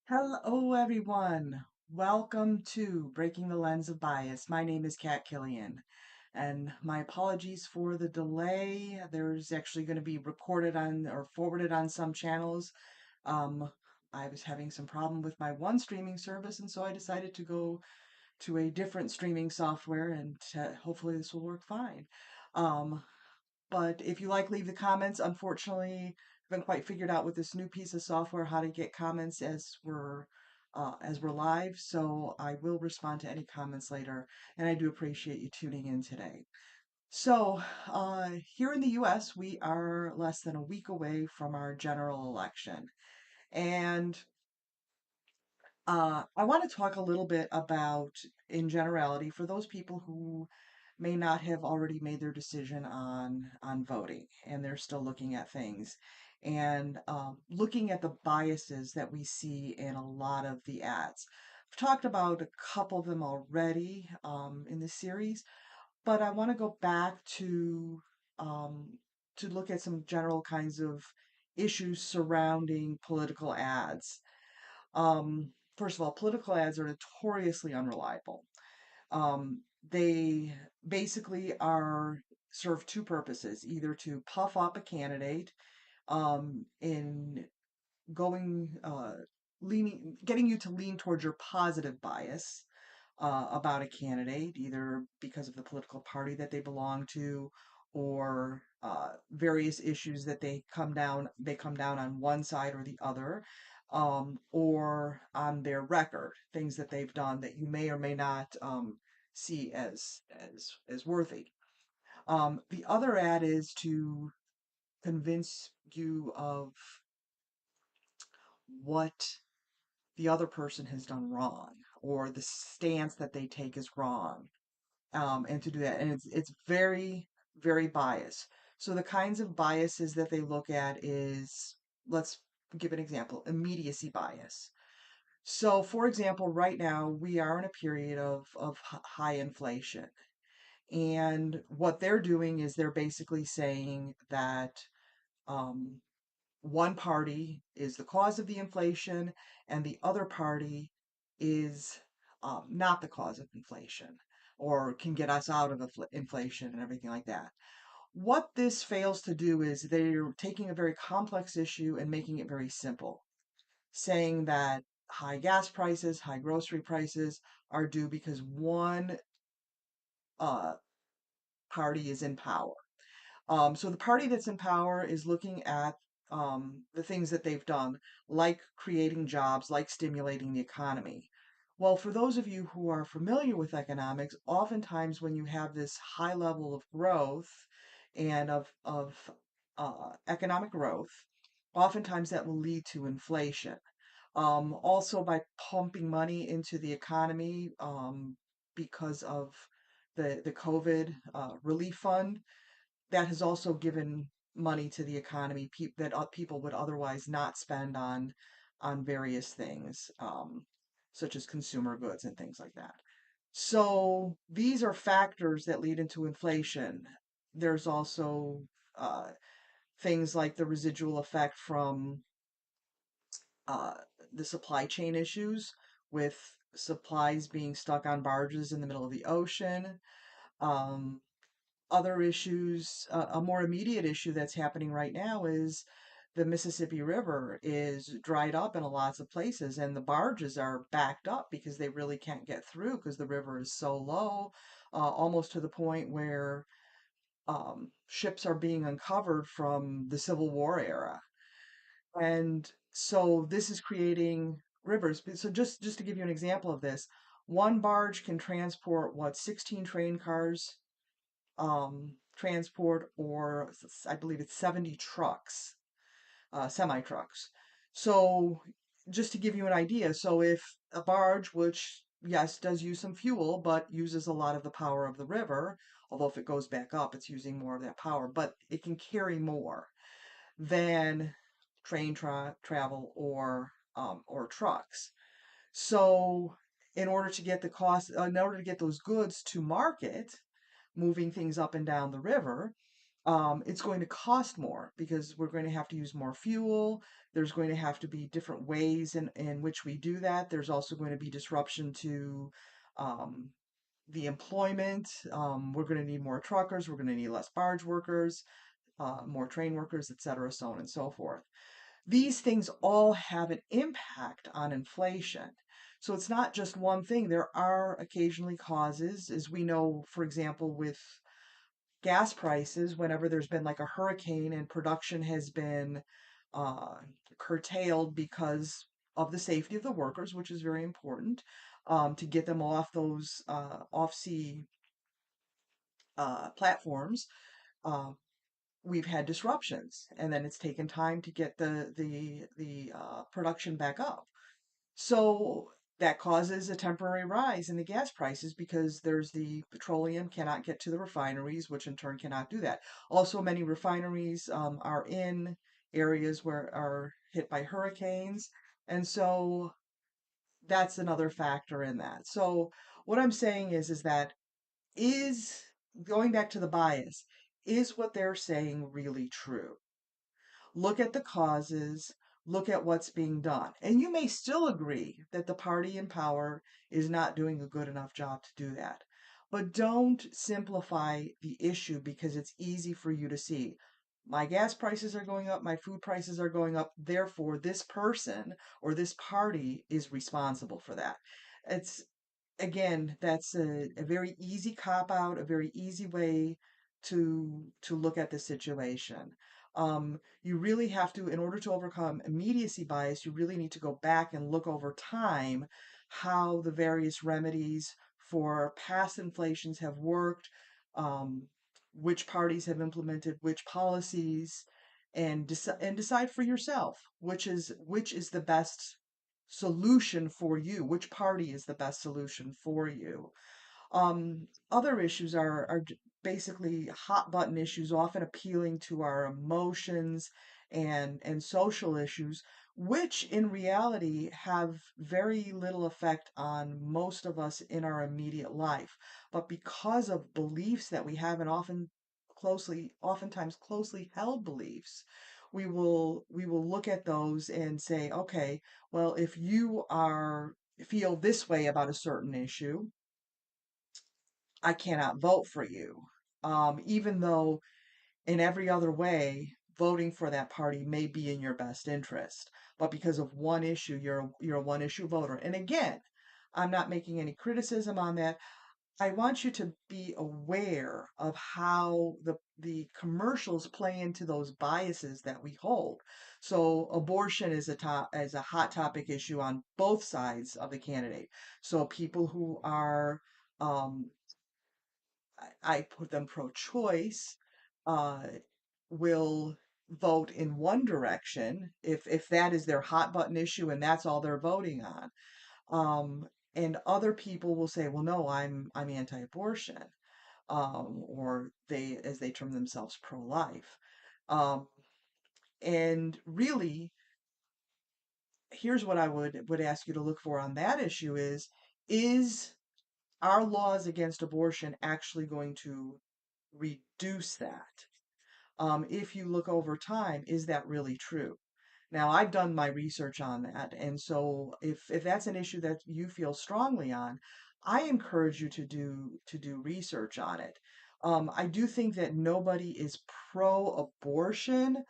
Hello, everyone. Welcome to Breaking the Lens of Bias. My name is Kat Killian, and my apologies for the delay. There's actually going to be recorded on or forwarded on some channels. Um, I was having some problem with my one streaming service, and so I decided to go to a different streaming software, and hopefully this will work fine. Um, but if you like, leave the comments. Unfortunately, I haven't quite figured out with this new piece of software how to get comments as we're live. So I will respond to any comments later, and I do appreciate you tuning in today. So here in the U.S., we are less than a week away from our general election, and I want to talk a little bit about, in generality, for those people who may not have already made their decision on voting and they're still looking at things and looking at the biases that we see in a lot of the ads. I've talked about a couple of them already in this series, but I want to go back um, to look at some general kinds of issues surrounding political ads. First of all, political ads are notoriously unreliable. Um, they basically are serve two purposes, either to puff up a candidate in going getting you to lean towards your positive bias about a candidate, either because of the political party that they belong to or various issues that they come down on one side or the other, or on their record, things that they've done that you may or may not see as worthy. The other ad is to convince you of what the other person has done wrong or the stance that they take is wrong, and to do that. And it's very, very biased. So the kinds of biases that they look at is, let's give an example, immediacy bias. So, for example, right now we are in a period of high inflation. And what they're doing is they're basically saying that um, one party is the cause of the inflation and the other party is not the cause of inflation or can get us out of inflation and everything like that. What this fails to do is they're taking a very complex issue and making it very simple, saying that high gas prices, high grocery prices are due because one uh, party is in power. So the party that's in power is looking at the things that they've done, like creating jobs, like stimulating the economy. Well, for those of you who are familiar with economics, oftentimes when you have this high level of growth and of economic growth, oftentimes that will lead to inflation. Also, by pumping money into the economy because of the COVID relief fund, that has also given money to the economy that people would otherwise not spend on various things, such as consumer goods and things like that. So these are factors that lead into inflation. There's also uh, things like the residual effect from uh, the supply chain issues, with supplies being stuck on barges in the middle of the ocean. Um, Other issues, a more immediate issue that's happening right now is the Mississippi River is dried up in lots of places, and the barges are backed up because they really can't get through because the river is so low, almost to the point where ships are being uncovered from the Civil War era. And so this is creating rivers. So just to give you an example of this, one barge can transport what 16 train cars transport, or I believe it's 70 trucks, semi trucks. So, just to give you an idea, so if a barge, which yes, does use some fuel, but uses a lot of the power of the river, although if it goes back up, it's using more of that power, but it can carry more than travel or trucks. So, in order to get those goods to market, moving things up and down the river, It's going to cost more because we're going to have to use more fuel. There's going to have to be different ways in which we do that. There's also going to be disruption to um, the employment. We're going to need more truckers. We're going to need less barge workers, more train workers, et cetera, so on and so forth. These things all have an impact on inflation. So it's not just one thing. There are occasionally causes, as we know, for example, with gas prices, whenever there's been like a hurricane and production has been uh, curtailed because of the safety of the workers, which is very important, to get them off those off-sea platforms. Uh, we've had disruptions, and then it's taken time to get the production back up. So that causes a temporary rise in the gas prices because there's the petroleum cannot get to the refineries, which in turn cannot do that. Also, many refineries are in areas where are hit by hurricanes, and so that's another factor in that. So what I'm saying is that is going back to the bias, is what they're saying really true? Look at the causes, look at what's being done. And you may still agree that the party in power is not doing a good enough job to do that. But don't simplify the issue because it's easy for you to see. My gas prices are going up, my food prices are going up, therefore, this person or this party is responsible for that. It's again, that's a very easy cop out, a very easy way to look at the situation. You really have to, in order to overcome immediacy bias, you really need to go back and look over time how the various remedies for past inflations have worked, um, which parties have implemented which policies, and decide for yourself which is the best solution for you, which party is the best solution for you. Other issues are basically hot button issues, often appealing to our emotions and social issues, which in reality have very little effect on most of us in our immediate life. But because of beliefs that we have, and oftentimes closely held beliefs, we will look at those and say, okay, well, if you are feel this way about a certain issue, I cannot vote for you. Even though in every other way, voting for that party may be in your best interest. But because of one issue, you're a one issue voter. And again, I'm not making any criticism on that. I want you to be aware of how the commercials play into those biases that we hold. So abortion is a hot topic issue on both sides of the candidate. So people who are um, I put them pro-choice, uh, will vote in one direction if that is their hot button issue and that's all they're voting on. And other people will say, well, no, I'm anti-abortion, or they, as they term themselves, pro-life. Um, and really, here's what I would ask you to look for on that issue is our laws against abortion actually going to reduce that? If you look over time, is that really true? Now, I've done my research on that, and so if that's an issue that you feel strongly on, I encourage you to do research on it. I do think that nobody is pro-abortion.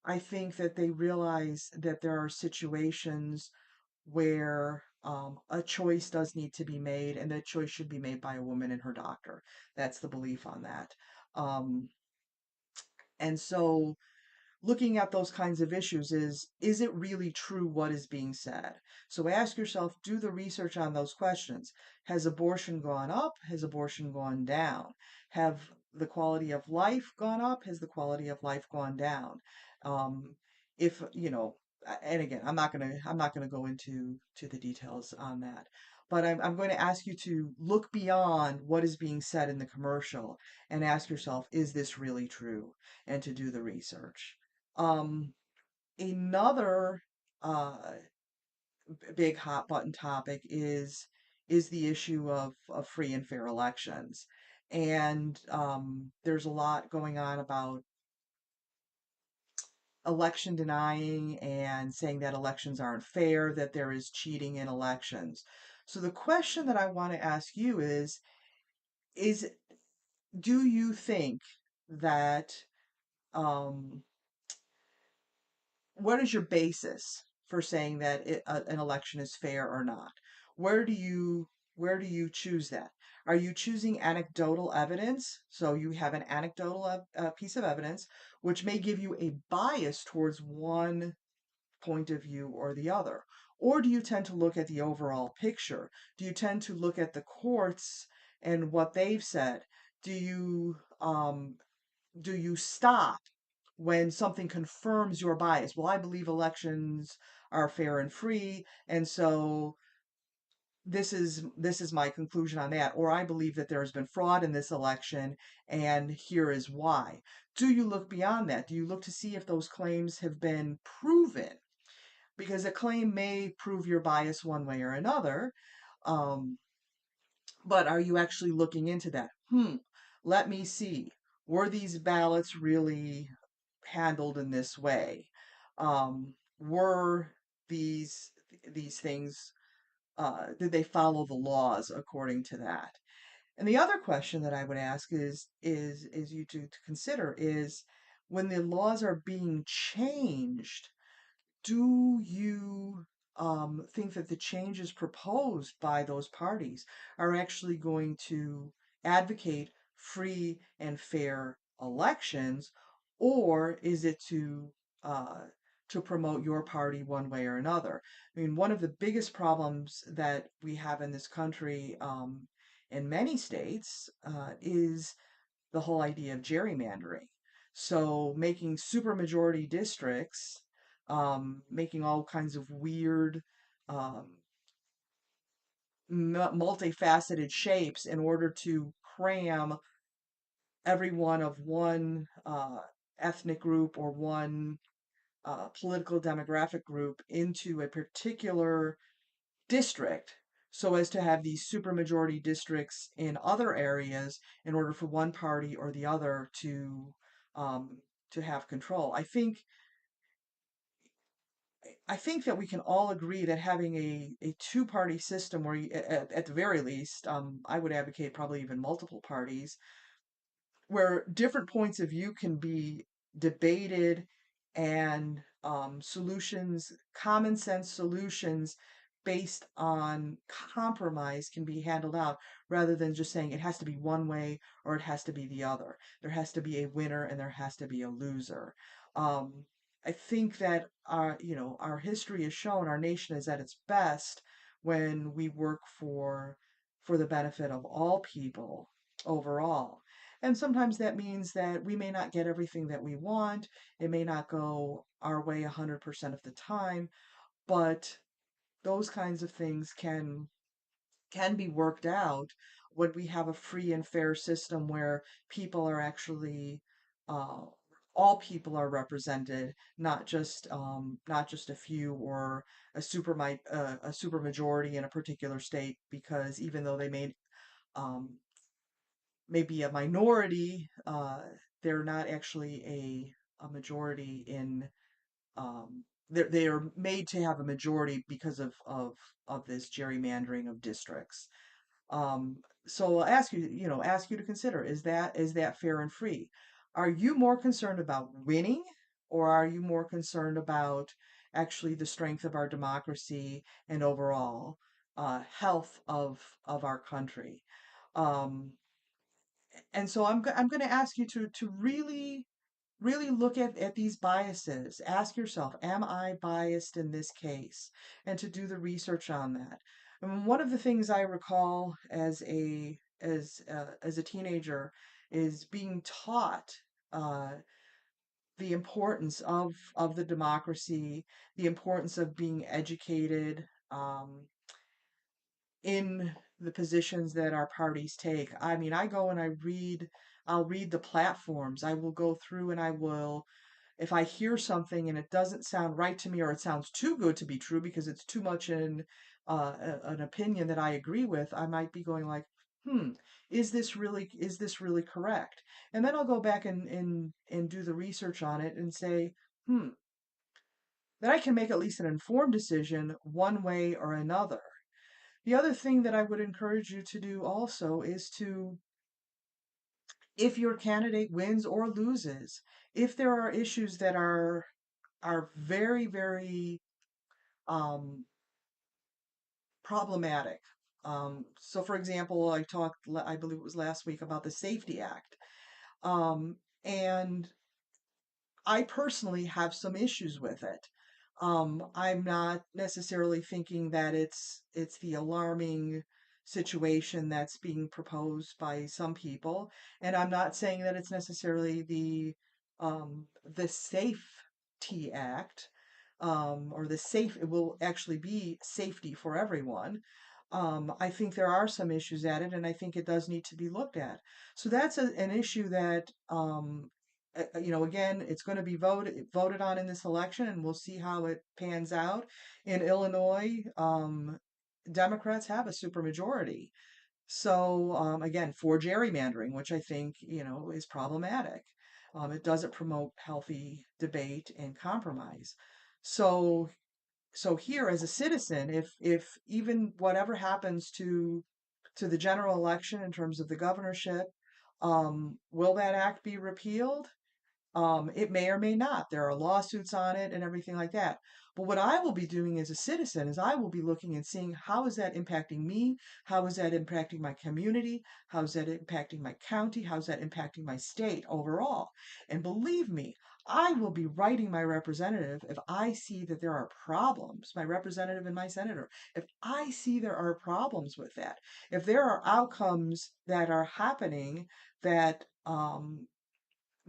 I think that they realize that there are situations where a choice does need to be made, and that choice should be made by a woman and her doctor. That's the belief on that. Um, and so looking at those kinds of issues is it really true what is being said? So ask yourself, do the research on those questions. Has abortion gone up? Has abortion gone down? Have the quality of life gone up? Has the quality of life gone down? um, if and again, I'm not gonna go into the details on that, but I'm going to ask you to look beyond what is being said in the commercial and ask yourself, is this really true? And to do the research. um, Another big hot button topic is the issue of free and fair elections. And there's a lot going on about election denying and saying that elections aren't fair, that there is cheating in elections. So the question that I want to ask you is do you think that um, what is your basis for saying that an election is fair or not? Where do you where do you choose that? Are you choosing anecdotal evidence? So you have an anecdotal piece of evidence, which may give you a bias towards one point of view or the other? Or do you tend to look at the overall picture? Do you tend to look at the courts and what they've said? Do you do you stop when something confirms your bias? Well, I believe elections are fair and free, and so this is my conclusion on that. Or I believe that there has been fraud in this election, and here is why. Do you look beyond that? Do you look to see if those claims have been proven? Because a claim may prove your bias one way or another. Um, but are you actually looking into that? Let me see. Were these ballots really handled in this way? Were these things did they follow the laws according to that? And the other question that I would ask is you to consider is when the laws are being changed, do you think that the changes proposed by those parties are actually going to advocate free and fair elections, or is it uh, to promote your party one way or another? I mean, one of the biggest problems that we have in this country, in many states, is the whole idea of gerrymandering. So making supermajority districts, making all kinds of weird, um, multifaceted shapes in order to cram everyone of one ethnic group or one political demographic group into a particular district so as to have these supermajority districts in other areas in order for one party or the other um, to have control. I think that we can all agree that having a two-party system where you, at the very least, I would advocate probably even multiple parties, where different points of view can be debated and solutions, common sense solutions based on compromise can be handled out rather than just saying it has to be one way or it has to be the other. There has to be a winner and there has to be a loser. Um, I think that our history has shown our nation is at its best when we work for the benefit of all people overall. And sometimes that means that we may not get everything that we want. It may not go our way 100% of the time, but those kinds of things can be worked out when we have a free and fair system where people are actually uh, all people are represented, not just a few or a super majority in a particular state, because even though they um, may be a minority, they're not actually a majority in they are made to have a majority because of this gerrymandering of districts. So I'll ask you to consider, is that fair and free? Are you more concerned about winning, or are you more concerned about actually the strength of our democracy and overall health of our country? Um, and so I'm going to ask you to really look at these biases. Ask yourself, am I biased in this case? And to do the research on that. And one of the things I recall as a teenager is being taught uh, the importance of the democracy, the importance of being educated in the positions that our parties take. I mean, I go and I'll read the platforms. I will go through and I will, if I hear something and it doesn't sound right to me or it sounds too good to be true because it's too much in an opinion that I agree with, I might be going like, hmm, is this really correct? And then I'll go back and do the research on it and say, hmm, then I can make at least an informed decision one way or another. The other thing that I would encourage you to do also is to, if your candidate wins or loses, if there are issues that are very, very um, problematic. So, for example, I believe it was last week, about the Safety Act. Um, and I personally have some issues with it. I'm not necessarily thinking that it's the alarming situation that's being proposed by some people, and I'm not saying that it's necessarily the Safety Act, or the safe. It will actually be safety for everyone. I think there are some issues at it, and I think it does need to be looked at. So that's an issue that again, it's going to be voted on in this election, and we'll see how it pans out. In Illinois, Democrats have a supermajority. So again, for gerrymandering, which I think is problematic. It doesn't promote healthy debate and compromise. So here, as a citizen, if even whatever happens to the general election in terms of the governorship, will that act be repealed? It may or may not. There are lawsuits on it and everything like that. But what I will be doing as a citizen is I will be looking and seeing, how is that impacting me? How is that impacting my community? How is that impacting my county? How is that impacting my state overall? And believe me, I will be writing my representative if I see that there are problems, my representative and my senator. If I see there are problems with that, if there are outcomes that are happening that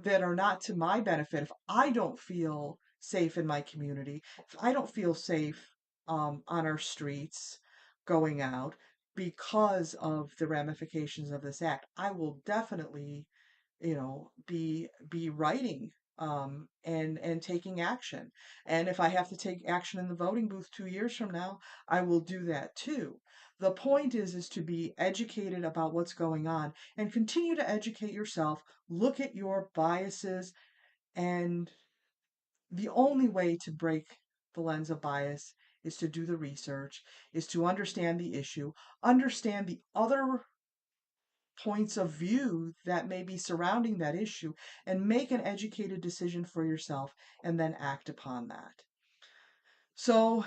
that are not to my benefit, if I don't feel safe in my community, if I don't feel safe on our streets going out because of the ramifications of this act, I will definitely, be writing and taking action. And if I have to take action in the voting booth 2 years from now, I will do that too. The point is to be educated about what's going on and continue to educate yourself. Look at your biases, and the only way to break the lens of bias is to do the research, is to understand the issue, understand the other points of view that may be surrounding that issue, and make an educated decision for yourself, and then act upon that. So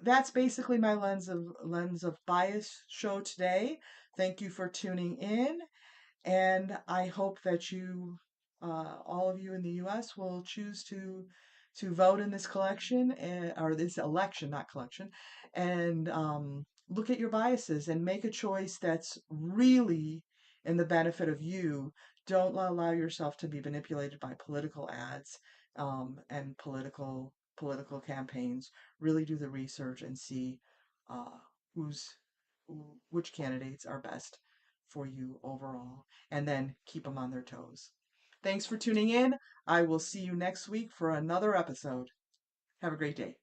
that's basically my lens of bias show today. Thank you for tuning in. And I hope that all of you in the U.S., will choose to vote in this collection, or this election, not collection, and look at your biases and make a choice that's really in the benefit of you. Don't allow yourself to be manipulated by political ads and political campaigns. Really do the research and see uh, who's which candidates are best for you overall, and then keep them on their toes. Thanks for tuning in. I will see you next week for another episode. Have a great day. Bye.